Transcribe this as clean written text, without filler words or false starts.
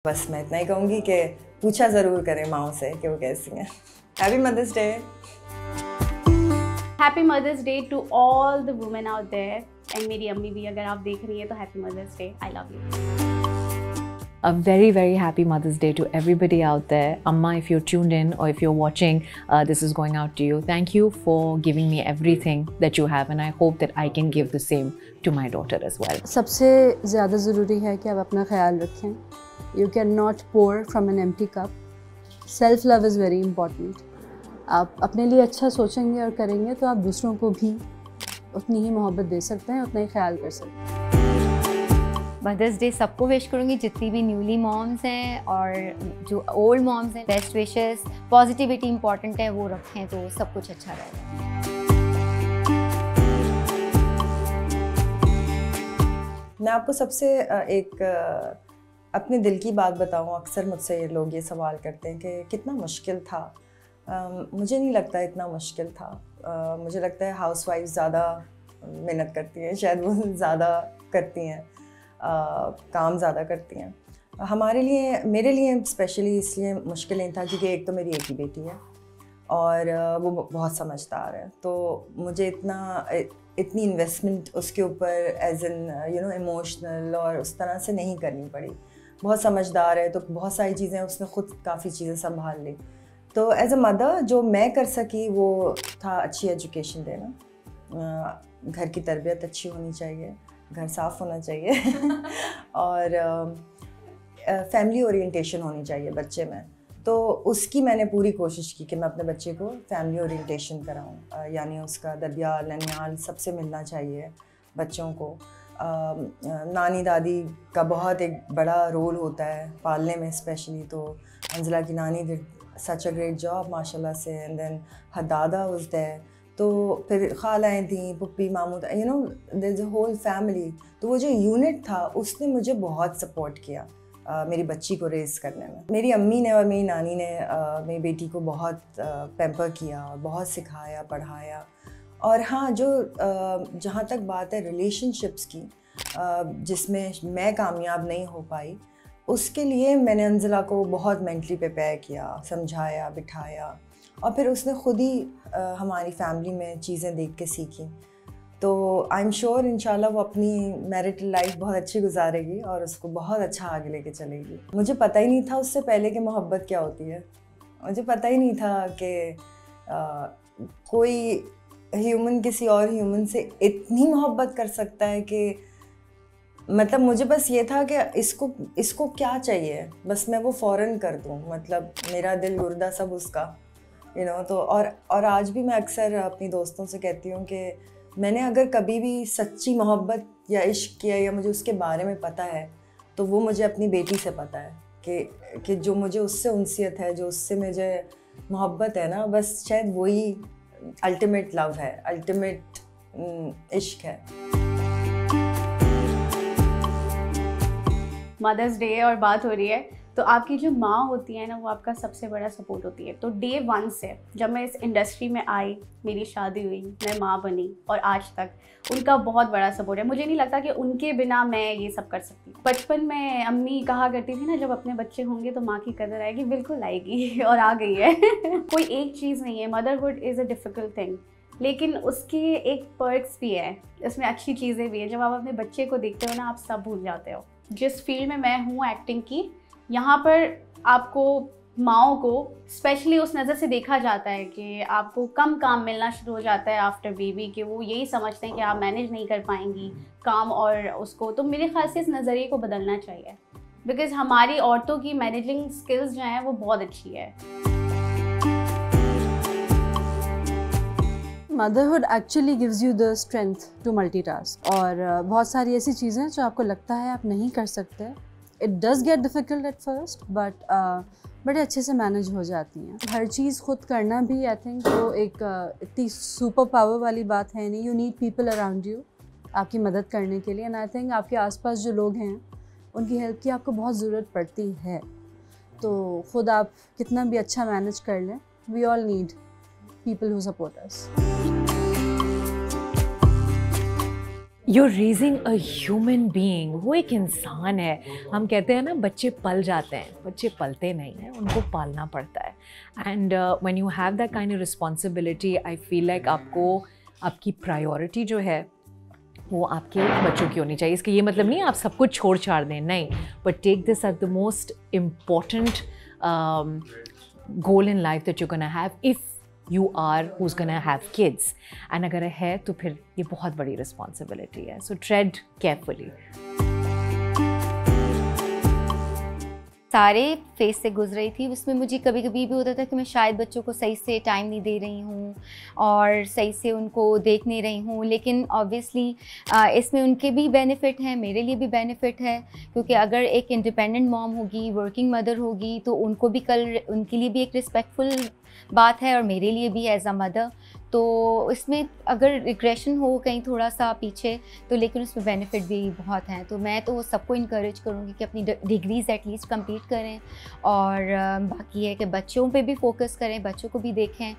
बस मैं इतना ही कहूँगी कि पूछा ज़रूर करें माओ से कि वो कैसी हैं। Happy mother's day. Happy mother's day to all the women out there, and मेरी अम्मी भी अगर आप देख रही हैं तो happy mother's day, I love you. A very, very happy Mother's Day to everybody out there. Amma, if you're tuned in or if you're watching, this is going out to you. Thank you for giving me everything that you have, and I hope that I can give the same to my daughter as well. सबसे ज़्यादा ज़रूरी है कि आप अपना ख्याल रखें. You cannot pour from an empty cup. Self love is very important. आप अपने लिए अच्छा सोचेंगे और करेंगे तो आप दूसरों को भी उतनी ही मोहब्बत दे सकते हैं, उतना ही ख्याल कर सकते हैं. मदर्स डे सबको विश करूँगी, जितनी भी न्यूली मॉम्स हैं और जो ओल्ड मॉम्स हैं. बेस्ट विशेस, पॉजिटिविटी इंपॉर्टेंट है, वो रखें तो सब कुछ अच्छा रहेगा. मैं आपको सबसे एक अपने दिल की बात बताऊं. अक्सर मुझसे ये लोग ये सवाल करते हैं कि कितना मुश्किल था. मुझे नहीं लगता इतना मुश्किल था. मुझे लगता है हाउसवाइफ ज़्यादा मेहनत करती हैं, शायद वो ज़्यादा करती हैं, काम ज़्यादा करती हैं. हमारे लिए, मेरे लिए स्पेशली इसलिए मुश्किल नहीं था क्योंकि एक तो मेरी एक ही बेटी है और वो बहुत समझदार है. तो मुझे इतनी इन्वेस्टमेंट उसके ऊपर एज एन इमोशनल और उस तरह से नहीं करनी पड़ी. बहुत समझदार है तो बहुत सारी चीज़ें उसने खुद काफ़ी चीज़ें संभाल ली. तो एज अ मदर जो मैं कर सकी वो था अच्छी एजुकेशन देना. घर की तरबियत अच्छी होनी चाहिए, घर साफ़ होना चाहिए और फैमिली ओरिएंटेशन होनी चाहिए बच्चे में. तो उसकी मैंने पूरी कोशिश की कि मैं अपने बच्चे को फैमिली ओरिएंटेशन कराऊं. यानी उसका ददियाल ननियाल सबसे मिलना चाहिए बच्चों को. नानी दादी का बहुत एक बड़ा रोल होता है पालने में स्पेशली. तो अंजला की नानी did such a great job माशाल्लाह से. एंड देन हर दादा वाज देयर. तो फिर खालाएँ थी, पुप्पी मामू, there is a whole family. तो वो जो यूनिट था उसने मुझे बहुत सपोर्ट किया मेरी बच्ची को रेस करने में. मेरी अम्मी ने और मेरी नानी ने मेरी बेटी को बहुत पैम्पर किया और बहुत सिखाया, पढ़ाया. और हाँ, जो जहाँ तक बात है रिलेशनशिप्स की, जिसमें मैं कामयाब नहीं हो पाई, उसके लिए मैंने अंजला को बहुत मेंटली प्रिपेयर किया, समझाया, बिठाया. और फिर उसने खुद ही हमारी फैमिली में चीज़ें देख के सीखी. तो आई एम श्योर इंशाल्लाह वो अपनी मैरिटल लाइफ बहुत अच्छी गुजारेगी और उसको बहुत अच्छा आगे लेके चलेगी. मुझे पता ही नहीं था उससे पहले कि मोहब्बत क्या होती है. मुझे पता ही नहीं था कि कोई ह्यूमन किसी और ह्यूमन से इतनी मोहब्बत कर सकता है कि मतलब मुझे बस ये था कि इसको क्या चाहिए, बस मैं वो फ़ौरन कर दूँ. मतलब मेरा दिल गुर्दा सब उसका, तो और आज भी मैं अक्सर अपनी दोस्तों से कहती हूँ कि मैंने अगर कभी भी सच्ची मोहब्बत या इश्क किया या मुझे उसके बारे में पता है तो वो मुझे अपनी बेटी से पता है कि जो मुझे उससे उनसियत है, जो उससे मुझे मोहब्बत है ना, बस शायद वही अल्टीमेट लव है, अल्टीमेट इश्क है. मदर्स डे और बात हो रही है तो आपकी जो माँ होती है ना, वो आपका सबसे बड़ा सपोर्ट होती है. तो डे 1 से जब मैं इस इंडस्ट्री में आई, मेरी शादी हुई, मैं माँ बनी और आज तक उनका बहुत बड़ा सपोर्ट है. मुझे नहीं लगता कि उनके बिना मैं ये सब कर सकती. बचपन में अम्मी कहा करती थी ना, जब अपने बच्चे होंगे तो माँ की कदर आएगी. बिल्कुल आएगी और आ गई है. कोई एक चीज़ नहीं है, motherhood is a difficult thing, लेकिन उसकी एक पर्क्स भी है, इसमें अच्छी चीज़ें भी हैं. जब आप अपने बच्चे को देखते हो ना, आप सब भूल जाते हो. जिस फील्ड में मैं हूँ एक्टिंग की, यहाँ पर आपको माओं को स्पेशली उस नज़र से देखा जाता है कि आपको कम काम मिलना शुरू हो जाता है आफ्टर बेबी, कि वो यही समझते हैं कि आप मैनेज नहीं कर पाएंगी काम और उसको. तो मेरे ख्याल से इस नज़रिए को बदलना चाहिए, बिकॉज़ हमारी औरतों की मैनेजिंग स्किल्स जो हैं वो बहुत अच्छी है. Motherhood actually gives you the strength to multitask. और बहुत सारी ऐसी चीज़ें जो आपको लगता है आप नहीं कर सकते. It does get difficult at first, but बड़े अच्छे से मैनेज हो जाती हैं. हर चीज़ खुद करना भी आई थिंक वो एक इतनी सुपर पावर वाली बात है नहीं. You need people around you आपकी मदद करने के लिए. एंड आई थिंक आपके आसपास जो लोग हैं उनकी हेल्प की आपको बहुत ज़रूरत पड़ती है. तो ख़ुद आप कितना भी अच्छा मैनेज कर लें, we all need people who support us. You're raising a human being. वो एक इंसान है. हम कहते हैं ना बच्चे पल जाते हैं, बच्चे पलते नहीं हैं, उनको पालना पड़ता है. And when you have that kind of responsibility, I feel like आपको आपकी प्रायोरिटी जो है वो आपके बच्चों की होनी चाहिए. इसका ये मतलब नहीं है आप सब कुछ छोड़ छाड़ दें, नहीं, but take this as the most important goal in life that you're gonna have if you are who's gonna have kids. And अगर है तो फिर ये बहुत बड़ी responsibility है. So tread carefully. सारे फेज से गुजर रही थी, उसमें मुझे कभी कभी भी होता था कि मैं शायद बच्चों को सही से टाइम नहीं दे रही हूँ और सही से उनको देख नहीं रही हूँ. लेकिन ऑब्वियसली इसमें उनके भी बेनिफिट हैं, मेरे लिए भी बेनिफिट है, क्योंकि अगर एक इंडिपेंडेंट मॉम होगी, वर्किंग मदर होगी, तो उनको भी कल उनके लिए भी एक रिस्पेक्टफुल बात है और मेरे लिए भी एज अ मदर. तो इसमें अगर रिग्रेशन हो कहीं थोड़ा सा पीछे तो लेकिन उसमें बेनिफिट भी बहुत हैं. तो मैं तो सबको इनकरेज करूँगी कि अपनी डिग्रीज़ एटलीस्ट कंप्लीट करें और बाकी है कि बच्चों पे भी फोकस करें, बच्चों को भी देखें.